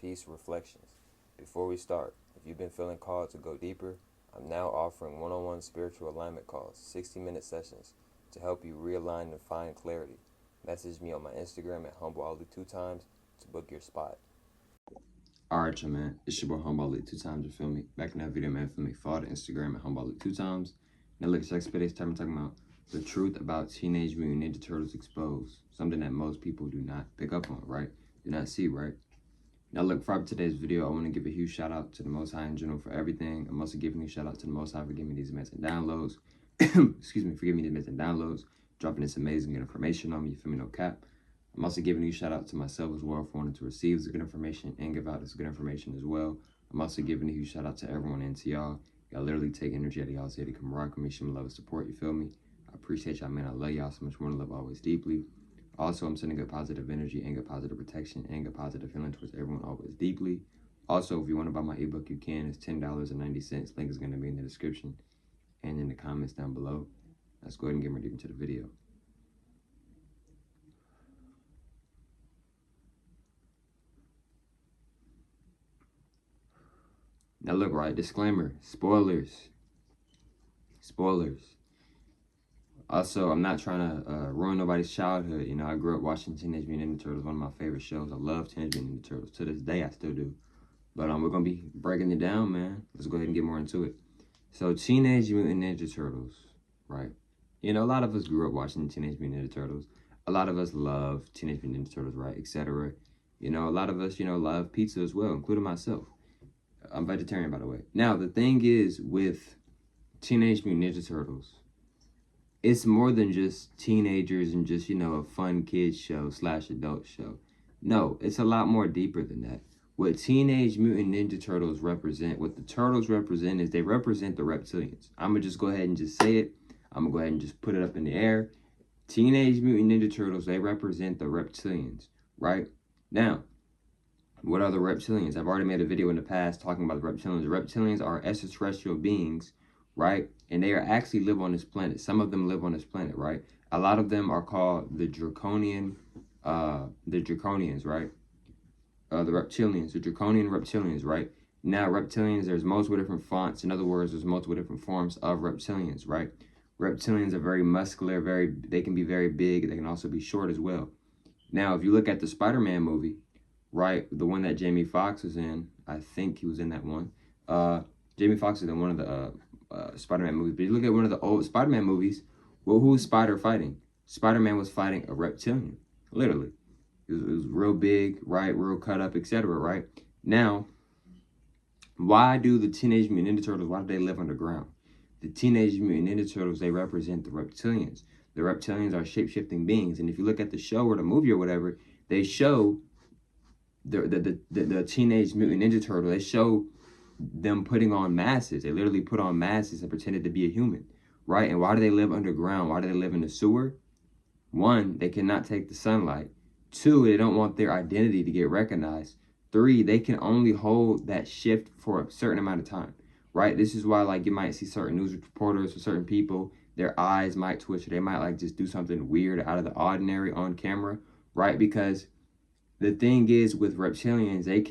Peace Reflections. Before we start, if you've been feeling called to go deeper, I'm now offering one-on-one spiritual alignment calls, 60-minute sessions, to help you realign and find clarity. Message me on my Instagram at HumbleAli2times to book your spot. Alright, y'all, man. It's your boy HumbleAli2times, you feel me? Back in that video, man, feel me? Follow the Instagram at HumbleAli2times. Now, look, it's today's time I'm talking about the truth about Teenage Mutant Ninja Turtles Exposed. Something that most people do not pick up on, right? Do not see, right? Now, look, for today's video, I want to give a huge shout out to the Most High in general for everything. I'm also giving a shout out to the Most High for giving me these amazing downloads. Excuse me, for giving me these amazing downloads, dropping this amazing information on me, you feel me? No cap. I'm also giving you a shout out to myself as well for wanting to receive this good information and give out this good information as well. I'm also giving a huge shout out to everyone and to y'all. Y'all literally take energy out of y'all's head to come rock with me, show me love and support, you feel me? I appreciate y'all, man. I love y'all so much more. Love always deeply. Also, I'm sending good positive energy and good positive protection and good positive feeling towards everyone always deeply. Also, if you want to buy my ebook, you can. It's $10.90. Link is going to be in the description and in the comments down below. Let's go ahead and get right into the video. Now look, right, disclaimer, spoilers. Also, I'm not trying to ruin nobody's childhood. You know, I grew up watching Teenage Mutant Ninja Turtles, one of my favorite shows. I love Teenage Mutant Ninja Turtles. To this day, I still do. But we're going to be breaking it down, man. Let's go ahead and get more into it. So, Teenage Mutant Ninja Turtles, right? You know, a lot of us grew up watching Teenage Mutant Ninja Turtles. A lot of us love Teenage Mutant Ninja Turtles, right, etc. You know, a lot of us, you know, love pizza as well, including myself. I'm vegetarian, by the way. Now, the thing is with Teenage Mutant Ninja Turtles, it's more than just teenagers and just, you know, a fun kids show / adult show. No, it's a lot more deeper than that. What Teenage Mutant Ninja Turtles represent, what the Turtles represent is they represent the reptilians. I'm going to just go ahead and just say it. I'm going to go ahead and just put it up in the air. Teenage Mutant Ninja Turtles, they represent the reptilians, right? Now, what are the reptilians? I've already made a video in the past talking about the reptilians. The reptilians are extraterrestrial beings, right? And they are actually live on this planet. Some of them live on this planet, right? A lot of them are called the Draconians, right? The reptilians, the Draconian reptilians, right? Now, reptilians, there's multiple different fonts. In other words, there's multiple different forms of reptilians, right? Reptilians are very muscular, they can be very big. They can also be short as well. Now, if you look at the Spider-Man movie, right, the one that Jamie Foxx was in, I think he was in that one. Jamie Foxx is in one of the Spider-Man movies. But you look at one of the old Spider-Man movies, well, who was Spider fighting? Spider-Man was fighting a reptilian, literally. It was real big, right, real cut up, etc., right? Now, why do the Teenage Mutant Ninja Turtles, why do they live underground? The Teenage Mutant Ninja Turtles, they represent the reptilians. The reptilians are shape-shifting beings. And if you look at the show or the movie or whatever, they show the Teenage Mutant Ninja Turtle, they show them putting on masses. They literally put on masses and pretended to be a human, right? And why do they live underground? Why do they live in the sewer? One, they cannot take the sunlight. Two, they don't want their identity to get recognized. Three, they can only hold that shift for a certain amount of time, right? This is why, like, you might see certain news reporters or certain people, their eyes might twitch, or they might, like, just do something weird out of the ordinary on camera, right? Because the thing is with reptilians, they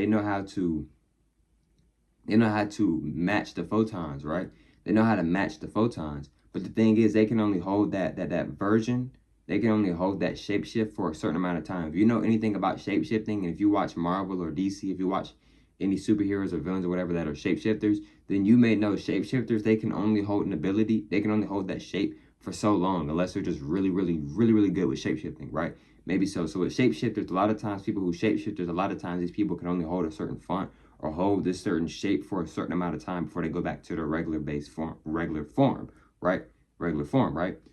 know how to match the photons, right? They know how to match the photons. But the thing is, they can only hold that version. They can only hold that shapeshift for a certain amount of time. If you know anything about shapeshifting, and if you watch Marvel or DC, if you watch any superheroes or villains or whatever that are shapeshifters, then you may know shapeshifters, they can only hold an ability. They can only hold that shape for so long, unless they're just really good with shapeshifting, right? Maybe so. So with shapeshifters, a lot of times people who shapeshifters, a lot of times these people can only hold a certain font or hold this certain shape for a certain amount of time before they go back to their regular form, right?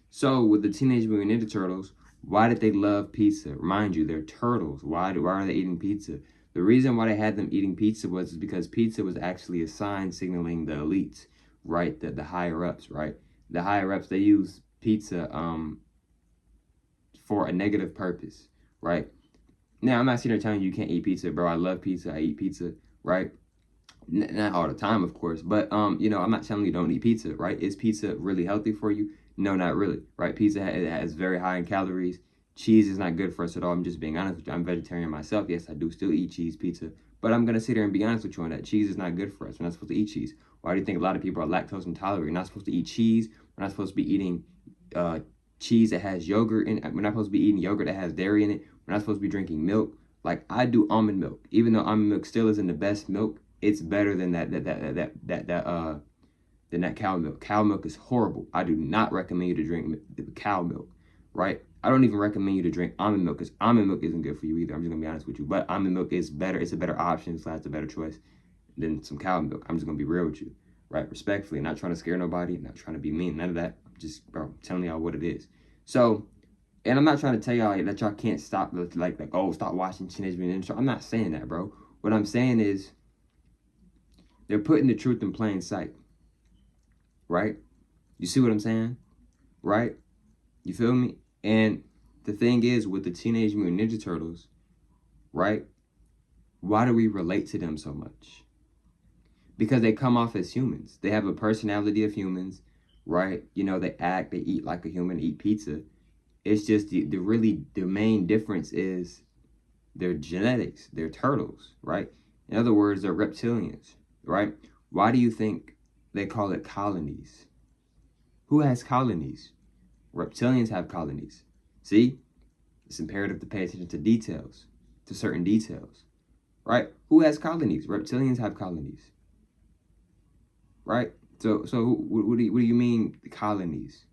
So with the Teenage Mutant Ninja Turtles, why did they love pizza? Remind you, they're turtles. Why are they eating pizza? The reason why they had them eating pizza was because pizza was actually a sign signaling the elites, right? The higher ups, right? The higher ups, they use pizza for a negative purpose, right? Now, I'm not sitting there telling you can't eat pizza, bro. I love pizza. I eat pizza, right? Not all the time, of course, but you know, I'm not telling you don't eat pizza, right? Is pizza really healthy for you? No, not really, right? Pizza has very high in calories. cheese is not good for us at all. I'm just being honest with you. I'm vegetarian myself. Yes, I do still eat cheese pizza, but I'm gonna sit there and be honest with you on that. Cheese is not good for us. We're not supposed to eat cheese. Why do you think a lot of people are lactose intolerant? We're not supposed to eat cheese. We're not supposed to be eating cheese that has yogurt in it. We're not supposed to be eating yogurt that has dairy in it. We're not supposed to be drinking milk. Like, I do almond milk, even though almond milk still isn't the best milk. It's better than that cow milk. Cow milk is horrible. I do not recommend you to drink cow milk, right? I don't even recommend you to drink almond milk because almond milk isn't good for you either. I'm just gonna be honest with you. But almond milk is better. It's a better option. So that's a better choice than some cow milk. I'm just gonna be real with you, right? Respectfully, not trying to scare nobody, not trying to be mean, none of that. I'm just, bro, telling y'all what it is. So, and I'm not trying to tell y'all that y'all can't stop, like, oh, stop watching Teenage Mutant Ninja Turtles. I'm not saying that, bro. What I'm saying is they're putting the truth in plain sight, right? You see what I'm saying, right? You feel me? And the thing is, with the Teenage Mutant Ninja Turtles, right? Why do we relate to them so much? Because they come off as humans. They have a personality of humans, right? You know, they act, they eat like a human, eat pizza. It's just the main difference is their genetics. They're turtles, right? In other words, they're reptilians, right? Why do you think they call it colonies? Who has colonies? Reptilians have colonies. See? It's imperative to pay attention to details, to certain details, right? Who has colonies? Reptilians have colonies, right? So what do you mean colonies,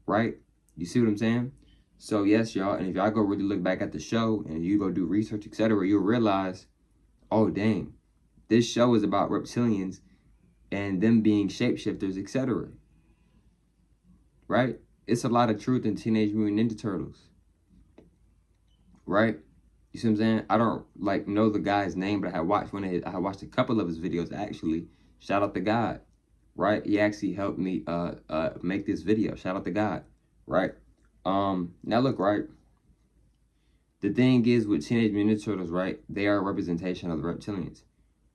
right? You see what I'm saying? So yes, y'all, and if y'all go really look back at the show and you go do research, etc., you'll realize, oh dang, this show is about reptilians and them being shapeshifters, etc. Right? It's a lot of truth in Teenage Mutant Ninja Turtles. Right? You see what I'm saying? I don't like know the guy's name, but I watched a couple of his videos actually. Shout out to God. Right? He actually helped me make this video. Shout out to God. Right? Now look, right? The thing is with Teenage Mutant Ninja Turtles, right? They are a representation of the reptilians.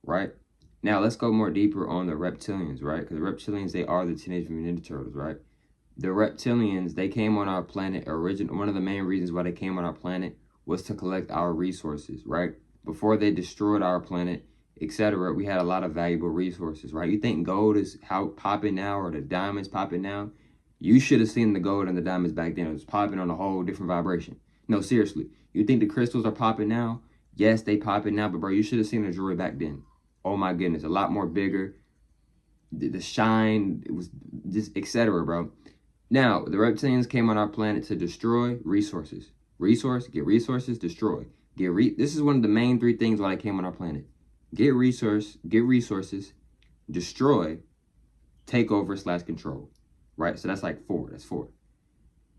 Right? Now let's go more deeper on the reptilians, right? Because the reptilians, they are the Teenage Mutant Ninja Turtles, right? The reptilians, they came on our planet. One of the main reasons why they came on our planet was to collect our resources, right? Before they destroyed our planet, etc., we had a lot of valuable resources, right? You think gold is how popping now, or the diamonds popping now? You should have seen the gold and the diamonds back then. It was popping on a whole different vibration. No, seriously. You think the crystals are popping now? Yes, they popping now, but bro, you should have seen the jewelry back then. Oh my goodness, a lot more bigger. The shine, it was just, etc., bro. Now, the reptilians came on our planet to destroy resources. Get resources, destroy. This is one of the main three things why they came on our planet. Get resources, destroy, take over / control. Right? So that's like 4. That's 4.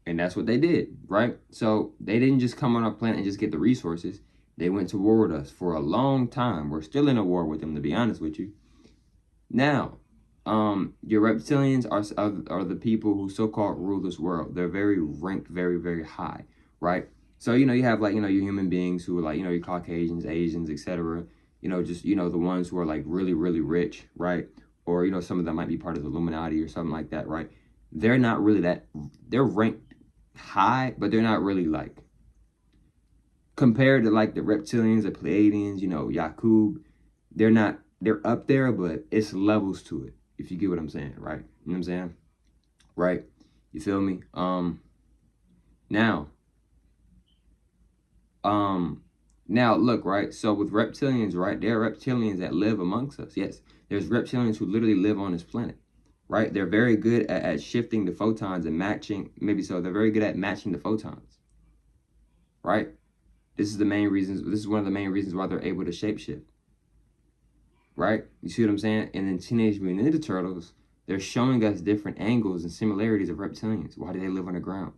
And that's what they did, right? So they didn't just come on our planet and just get the resources. They went to war with us for a long time. We're still in a war with them, to be honest with you. Now, your reptilians are the people who so-called rule this world. They're ranked very, very high, right? So, you have like, your human beings who are like, your Caucasians, Asians, etc. Just, the ones who are like really, really rich, right? Or, some of them might be part of the Illuminati or something like that, right? They're not really they're ranked high, but they're not really like, compared to like the reptilians, the Pleiadians, Yakub, they're up there, but it's levels to it. If you get what I'm saying, right? You know what I'm saying? Right? You feel me? Now look, right? So with reptilians, right? There are reptilians that live amongst us. Yes, there's reptilians who literally live on this planet, right? They're very good at shifting the photons and matching. They're very good at matching the photons, right? This is one of the main reasons why they're able to shapeshift. Right? You see what I'm saying? And then Teenage Mutant Ninja Turtles, they're showing us different angles and similarities of reptilians. Why do they live on the ground?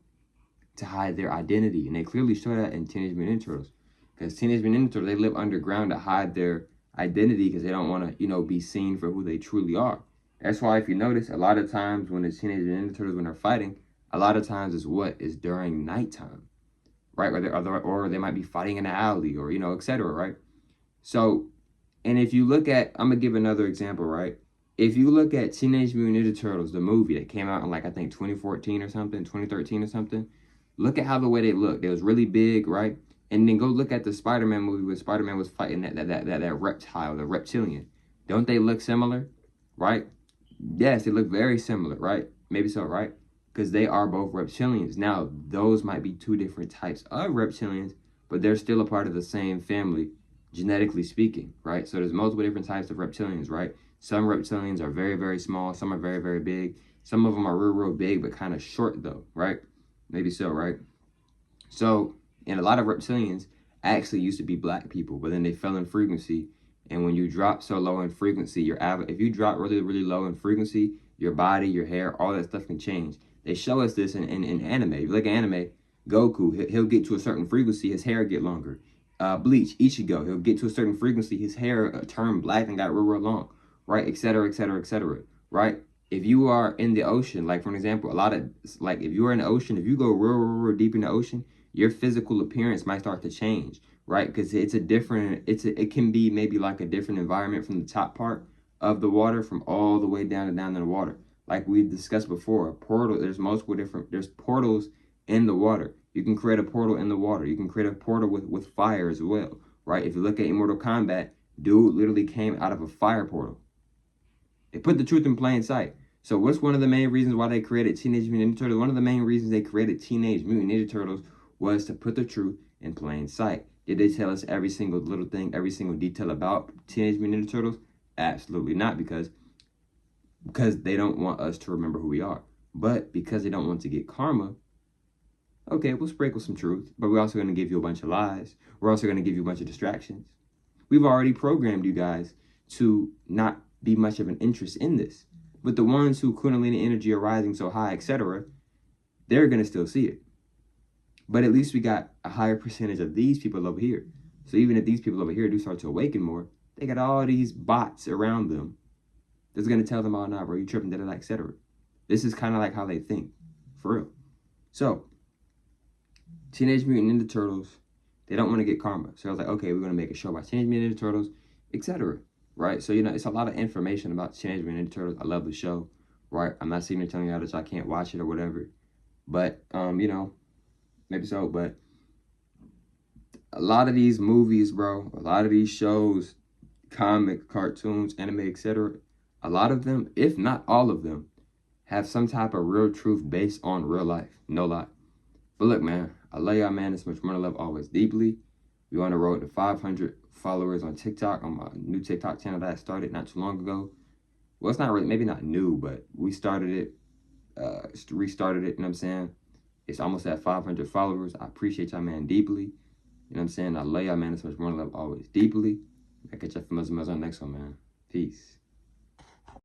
To hide their identity. And they clearly show that in Teenage Mutant Ninja Turtles. Because Teenage Mutant Ninja Turtles, they live underground to hide their identity because they don't want to, be seen for who they truly are. That's why if you notice, a lot of times when the Teenage Mutant Ninja Turtles, when they're fighting, a lot of times is during nighttime. Right? Or they might be fighting in an alley or, etc. Right? So, and if you look at, I'm going to give another example, right? If you look at Teenage Mutant Ninja Turtles, the movie that came out in like, I think 2014 or something, 2013 or something, Look at how the way they look. They was really big, right? And then go look at the Spider-Man movie where Spider-Man was fighting that reptile, the reptilian. Don't they look similar, right? Yes, they look very similar, right? Maybe so, right? Because they are both reptilians. Now, those might be two different types of reptilians, but they're still a part of the same family, genetically speaking, right? So there's multiple different types of reptilians, right? Some reptilians are very, very small. Some are very, very big. Some of them are real, real big, but kind of short, though, right? Maybe so, right? So, and a lot of reptilians actually used to be black people, but then they fell in frequency. And when you drop so low in frequency, if you drop really, really low in frequency, your body, your hair, all that stuff can change. They show us this in anime. If you look at anime, Goku, he'll get to a certain frequency, his hair get longer. Bleach, Ichigo, he'll get to a certain frequency, his hair turned black and got real, real long, right? Et cetera, et cetera, et cetera, right? If you are in the ocean, like for an example, if you are in the ocean, if you go real, real, real deep in the ocean, your physical appearance might start to change, right? Because it can be maybe like a different environment from the top part of the water from all the way down and down in the water. Like we discussed before, there's portals in the water. You can create a portal in the water. You can create a portal with fire as well, right? If you look at Immortal Kombat, dude literally came out of a fire portal. They put the truth in plain sight. So what's one of the main reasons why they created Teenage Mutant Ninja Turtles? One of the main reasons they created Teenage Mutant Ninja Turtles was to put the truth in plain sight. Did they tell us every single little thing, every single detail about Teenage Mutant Ninja Turtles? Absolutely not, because they don't want us to remember who we are. But because they don't want to get karma, okay, we'll sprinkle some truth, but we're also going to give you a bunch of lies. We're also going to give you a bunch of distractions. We've already programmed you guys to not be much of an interest in this. But the ones who Kundalini energy are rising so high, etc., they're going to still see it. But at least we got a higher percentage of these people over here. So even if these people over here do start to awaken more, they got all these bots around them that's going to tell them, oh, nah, bro, you tripping, da-da-da, etc. This is kind of like how they think, for real. So, Teenage Mutant Ninja Turtles, they don't want to get karma. So I was like, okay, we're going to make a show about Teenage Mutant Ninja Turtles, etc. Right? So, it's a lot of information about Teenage Mutant Ninja Turtles. I love the show, right? I'm not sitting there telling y'all that y'all can't watch it or whatever. But, maybe so, but a lot of these movies, bro, a lot of these shows, comic, cartoons, anime, etc., a lot of them, if not all of them, have some type of real truth based on real life. No lie. But look, man, I love y'all, man. It's much more to love always deeply. We on the road to 500 followers on TikTok, on my new TikTok channel that I started not too long ago. Well, it's not really, maybe not new, but we started it, restarted it, you know what I'm saying? It's almost at 500 followers. I appreciate y'all, man, deeply. You know what I'm saying? I love y'all, man. It's much more to love always deeply. I catch y'all for on the next one, man. Peace.